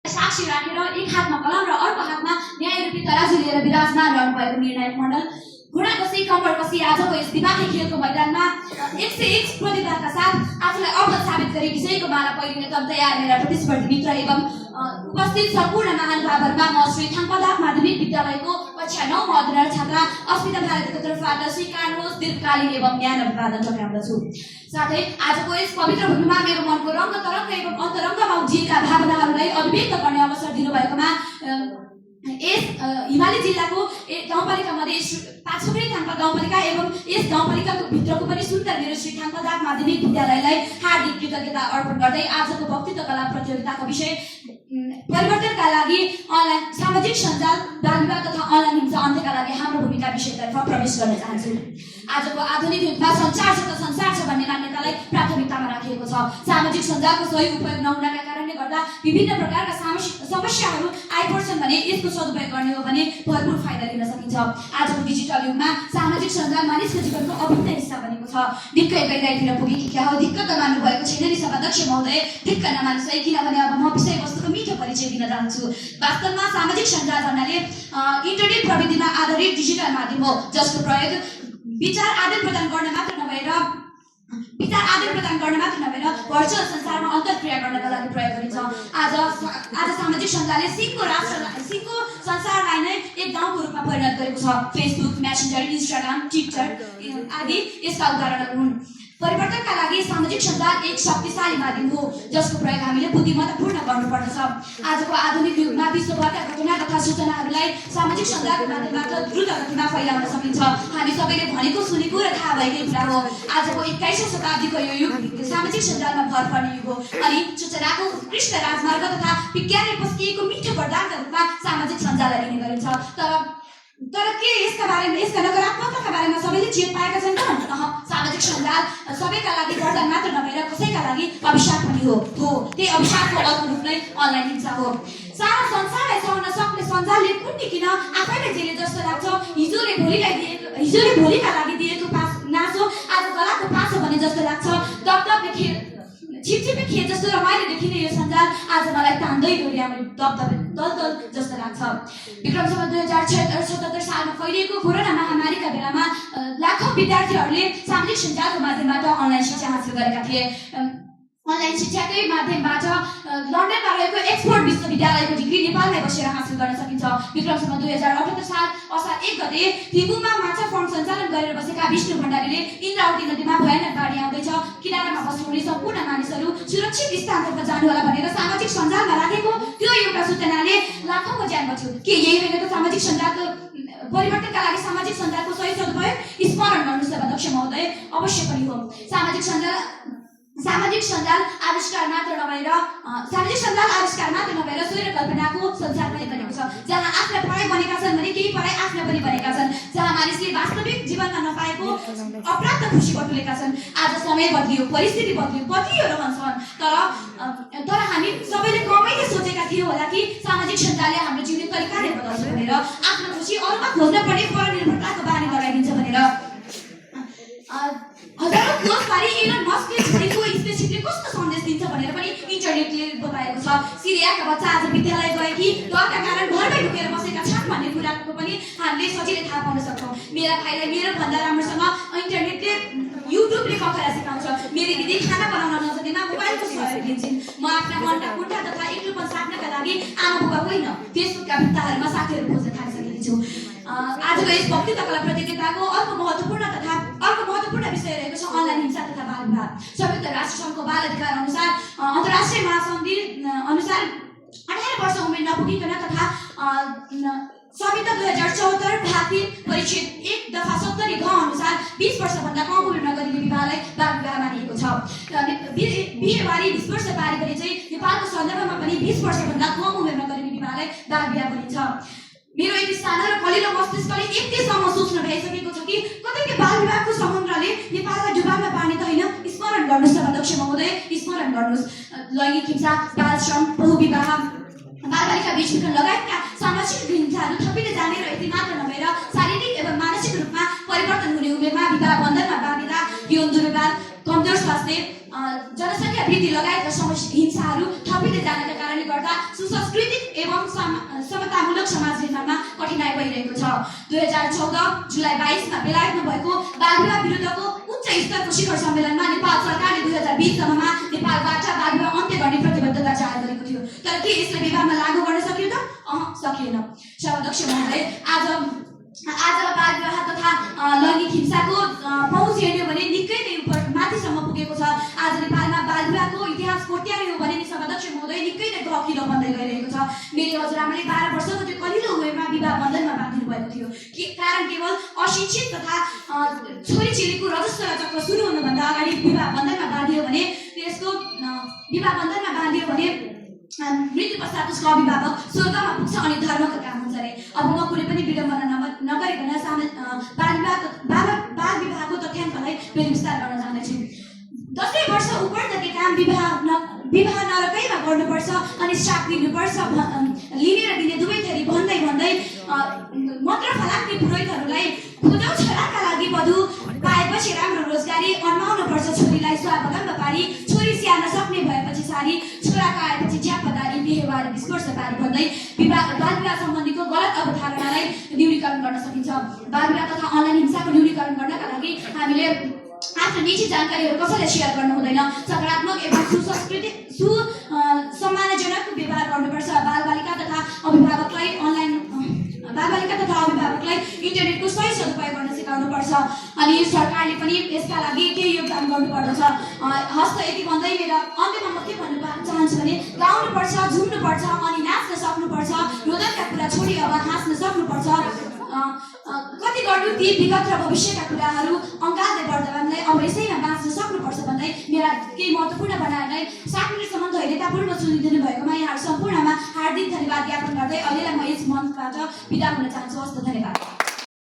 साक्षी राखेर एक हातमा कलम र अर्को हातमा न्यायरूपी तराजु लिएर विराजमान रहनुभएको निर्णायक मण्डल घुँडाकसी कम्मरकसी आजको यस दिमागी खेलको मैदानमा 101 प्रतिभाका साथ आफूलाई अवगत साबित गरी विजयको माला पहिरिने तब तयार मेरा प्रतिस्पर्धी मित्र एवं उपस्थित सम्पूर्ण महानुभावहरूमा म श्री थाङपादाप माध्यमिक विद्यालयको कक्षा 9 मा अध्ययनरत छात्रा अस्मिता भारतीको तर्फबाट स्वीकार्नुहोस् दीर्घकालीन एवं ज्ञान अभिवादन टक्राउँदछु। साथै आजको यस पवित्र भूमिमा मेरो मनको रङ्ग तरङ्ग एवं अन्तरङ्गमा उब्जिएका भावनाहरूलाई अभिव्यक्त गर्ने अवसर दिनुभएकोमा यस हिमाली जिल्लाको गाउँपालिका मध्ये पाछोकरी थाङपा गाउँपालिका एवं यस गाउँपालिकाको भित्रको पनि सुन्दर मेरो श्री थाङपादाप माध्यमिक विद्यालयलाई हार्दिक कृतज्ञता अर्पण गर्दै आजको वक्तृत्व कला प्रतियोगिताको विषय परिवर्तनका लागि अनलाइन सामाजिक सञ्जाल बाल विवाह तथा अनलाइन हिंसा अन्त्यका लागि हाम्रो भूमिका विषयतर्फ प्रवेश गर्न चाहन्छु। आजको आधुनिक युगमा संसार छ त संसार छ भन्ने मान्यतालाई प्राथमिकतामा राखिएको छ। सामाजिक सञ्जालको सही उपयोग नहुनाका कारणले गर्दा विभिन्न प्रकारका समस्याहरू आइपर्छन् भने यसको सदुपयोग गर्ने हो भने भरपूर फाइदा लिन सकिन्छ। आजको डिजिटल युगमा सामाजिक सञ्जाल मानिसको जीवनको अभिन्न हिस्सा बनेको छ। दिक्क एकैतिर पुगेकी क्या हो दिक्क त मान्नु भएको छैन नि सभाध्यक्ष महोदय, दिक्क नमान्नुहोस् है, किनभने अब म विषयवस्तुको मिठो परिचय दिन चाहन्छु। वास्तवमा सामाजिक सञ्जाल भन्नाले इन्टरनेट प्रविधिमा आधारित डिजिटल माध्यम हो जसको प्रयोग विचार आदान प्रदान गर्न मात्र नभएर भर्चुअल संसारमा अन्तर्क्रिया गर्नका लागि प्रयोग गरिन्छ। आज सामाजिक सञ्जालले सिंहको संसारलाई नै एक गाउँको रूपमा परिणत गरेको छ। फेसबुक, मेसेन्जर, इन्स्टाग्राम, ट्विटर आदि यसका उदाहरणहरू हुन्। परिवर्तनका लागि सामाजिक सञ्जाल एक शक्तिशाली माध्यम हो जसको प्रयोग हामीले बुद्धिमत्तापूर्ण गर्नुपर्दछ। आजको आधुनिक युगमा विश्वभरका घटना तथा सूचनाहरूलाई सामाजिक सञ्जालको माध्यमबाट द्रुत गतिमा फैलाउन सकिन्छ। हामी सबैले भनेको सुनेको र थाहा भएकै कुरा हो। आजको 21औं शताब्दीको यो युग सामाजिक सञ्जालमा भर पर्ने युग हो अनि सूचनाको उत्कृष्ट राजमार्ग तथा विज्ञानले पस्किएको मिठो वरदानका रूपमा सामाजिक सञ्जाललाई लिने गरिन्छ। तर के यसका नकारात्मकताका बारेमा सबैले चेत पाएका छन् त? सामाजिक सञ्जाल सबैका लागि वरदान मात्र नभएर कसैका लागि अभिशाप पनि हो। त्यही अभिशापको अर्को रूप नै अनलाइन हिंसा हो। सारा संसारलाई सहन सक्ने सञ्जालले कुन्नी किन आफैलाई जेले जस्तो लाग्छ। हिजोले भोलिका लागि दिएको नासो आज गलाको पासो भने जस्तो लाग्छ। दबदबे छिपछिपे खेत जस्तो रमाइलो देखिने यो सञ्जाल आज मलाई तान्दै डोर्याउने दलदल जस्तो लाग्छ। विक्रम सम्वत 2077 सालमा फैलिएको कोरोना महामारीका बेलामा लाखौं विद्यार्थीहरूले सामाजिक सञ्जालको माध्यमबाट अनलाइन शिक्षा हासिल गरेका थिए। अनलाइन शिक्षाकै माध्यमबाट लन्डनमा रहेको एक्सफोर्ड विश्वविद्यालयको डिग्री नेपालमै बसेर हासिल गर्न सकिन्छ। विक्रम सम्वत 2078 साल असार 1 गते थिम्पूमा माछा फार्म सञ्चालन गरेर बसेका विष्णु भण्डारीले इन्द्रावती नदीमा भयानक बाढी आउँदैछ, किनारामा बस्नुहुने सम्पूर्ण मानिसहरू सुरक्षित स्थानतर्फ जानुहोला भनेर सामाजिक सञ्जालमा राखेको त्यो एउटा सूचनाले लाखौंको ज्यान बच्यो। के यही होइन त सामाजिक सञ्जालको परिवर्तनका लागि सामाजिक सञ्जालको सही सदुपयोग स्मरण गर्नु सभाध्यक्ष महोदय अवश्य पनि हो। सामाजिक सञ्जाल आविष्कार मात्र नभएर सोही र कल्पनाको संसार पनि बनेको छ, जहाँ आफ्ना पढाइ बनेका छन् भने केही पढाइ आफ्ना पनि बनेका छन्, जहाँ मानिसले वास्तविक जीवनमा नपाएको अप्राप्त खुसी बटुलेका छन्। आज समय बदलियो, परिस्थिति बदलियो, बदलियो रहन्छन्, तर हामी सबैले कमैले सोचेका थियौँ होला कि सामाजिक सञ्जालले हाम्रो जीवने तरिकाले बदल्छ भनेर, आफ्नो खुसी अरूमा खोज्न पर्ने परनिर्भरताको बानी लगाइदिन्छ भनेर। हजारौं क्लोज पारी इलन मस्कले छोडेको स्पेसशिपले कस्तो सन्देश दिन्छ भनेर पनि इन्टरनेटले बताएको छ। सिरियाका बच्चा आज विद्यालय गए कि डरका कारण घरमै ढुकेर बसेका छन् भन्ने कुराको पनि हामीले सजिलै थाहा पाउन सक्छौँ। मेरा भाइलाई मेरो भन्दा राम्रोसँग इन्टरनेटले युट्युबले कखरा सिकाउँछ। मेरी दिदी खाना बनाउन नजान्दैमा मोबाइलको सहयोग लिन्छन्। म आफ्ना मनका कुण्ठा तथा एक्लोपन साट्नका लागि आमा बुबा होइन फेसबुकका भित्ताहरूमा साथीहरू खोज्न थालिसकेकी छु। आजको यस वक्तृत्व कला प्रतियोगिताको अर्को महत्त्वपूर्ण विषय रहेको छ अनलाइन हिंसा तथा बाल विवाह। संयुक्त राष्ट्र सङ्घको बाल अधिकार अनुसार अन्तर्राष्ट्रिय महासन्धि अनुसार 18 वर्ष उमेर नपुगिकन तथा संहिता 2074 भाग 3 परिच्छेद 1 दफा 70 ग अनुसार 20 वर्षभन्दा कम उमेरमा गरिने विवाहलाई बाल विवाह मानिएको छ। बिहेबारी 20 वर्ष पारी गरे चाहिँ नेपालको सन्दर्भमा पनि 20 वर्षभन्दा कम उमेरमा गरिने विवाहलाई बाल विवाह भनिन्छ। मेरो यति सानो र कलिलो मस्तिष्कले यतिसम्म सोच्न भइसकेको छ कि कतै बाल विवाहको समुद्रले नेपाललाई डुबाउन पार्ने त होइन। स्मरण गर्नुहोस् सभाध्यक्ष महोदय, स्मरण गर्नुहोस्। लैङ्गिक हिंसा, बाल श्रम, बहुविवाह, बालबालिका बीच विखण्डन लगायतका सामाजिक हिंसाहरू थपिँदै जाने र यति मात्र नभएर शारीरिक एवं मानसिक रूपमा परिवर्तन हुने उमेरमा विवाह बन्धनमा बाँधिँदा यौन दुर्व्यवहार, कमजोर स्वास्थ्य, जनसङ्ख्या वृद्धि लगायतका हिंसाहरू थपिँदै जानका कारणले गर्दा सुसंस्कृतिक एवं समतामूलक समाज निर्माणमा कठिनाइ भइरहेको छ। 2014 जुलाई 22 मा बेलायतमा भएको बाल विवाह विरुद्धको उच्च स्तरको शिखर सम्मेलनमा नेपाल सरकारले 2020 सम्ममा नेपालबाट बाल विवाह अन्त्य गर्ने प्रतिबद्धता जाहेर गरेको थियो। तर के यसले विवाहमा लागू गर्न सकियो त? सकिएन। सभाध्यक्ष महोदय, आज बाल विवाह तथा लैङ्गिक हिंसाको पहुँच हेर्यो भने निकै नै माथिसम्म पुगेको छ। आज नेपालमा बाल विवाहको इतिहास कोट्यायो भने नि सभाध्यक्ष महोदय निकै नै गहिरो बन्दै गइरहेको छ। मेरी हजुरआमाले 12 वर्षको त्यो कलिलो उमेरमा विवाह बन्धनमा बाँधिनु भएको थियो। कारण केवल अशिक्षित तथा छोरीचेलीको रजस्वला चक्र सुरु हुनुभन्दा अगाडि विवाह बन्धनमा बाँधियो भने मृत्यु पश्चात उसको अभिभावक स्वर्गमा पुग्छ अनि धर्मको काम हुन्छ अरे। अब म कुनै पनि विडम्बना नगरिकन बाल विवाहको तथ्याङ्कलाई विस्तार गर्न जाँदैछु। 10 वर्ष उपर्दके काम विवाह नरकैमा गर्नुपर्छ अनि श्राप दिनुपर्छ लिने र दिने दुवै थरी भन्दै मन्त्र फलाक्ने पुरोहितहरूलाई खुदौ छोराका लागि वधु पाएपछि राम्रो रोजगारी अन्माउनु पर्छ। छोरीलाई स्वावलम्ब पारी छोरी स्याहार्न सक्ने भएपछि सारी छोराका आएपछि झ्यापदारी बेहेवारी विस्पर्श पारी भन्दै बाल विवाह सम्बन्धीको गलत अवधारणालाई न्यूनीकरण गर्न सकिन्छ। बाल विवाह तथा अनलाइन हिंसाको न्यूनीकरण गर्नका लागि हामीले आफ्नो निजी जानकारीहरू कसैले सेयर गर्नु हुँदैन। सकारात्मक एवं सम्मानजनक व्यवहार गर्नुपर्छ। बालबालिका तथा अभिभावकलाई इन्टरनेटको सही सदुपयोग गर्न सिकाउनुपर्छ अनि सरकारले पनि यसका लागि केही योगदान गर्नुपर्दछ। हस्त यति भन्दै मेरो अन्त्यमा म के भन्न चाहन्छु भने गाउनुपर्छ, झुम्नुपर्छ अनि नाच्न सक्नुपर्छ। रोदनका कुरा छोडी अब हाँस्न सक्नुपर्छ। कति गर्नु ती विगत र भविष्यका कुराहरू अङ्गाल्दै वर्तमानलाई अब यसैमा बाँच्न सक्नुपर्छ भन्दै मेरा केही महत्त्वपूर्ण बनाएरै 7 मिनटसम्म धैर्यतापूर्ण सुनिदिनु भएकोमा यहाँहरू सम्पूर्णमा हार्दिक धन्यवाद ज्ञापन गर्दै अहिलेलाई म यस मञ्चबाट बिदा हुन चाहन्छु। हस्त, धन्यवाद।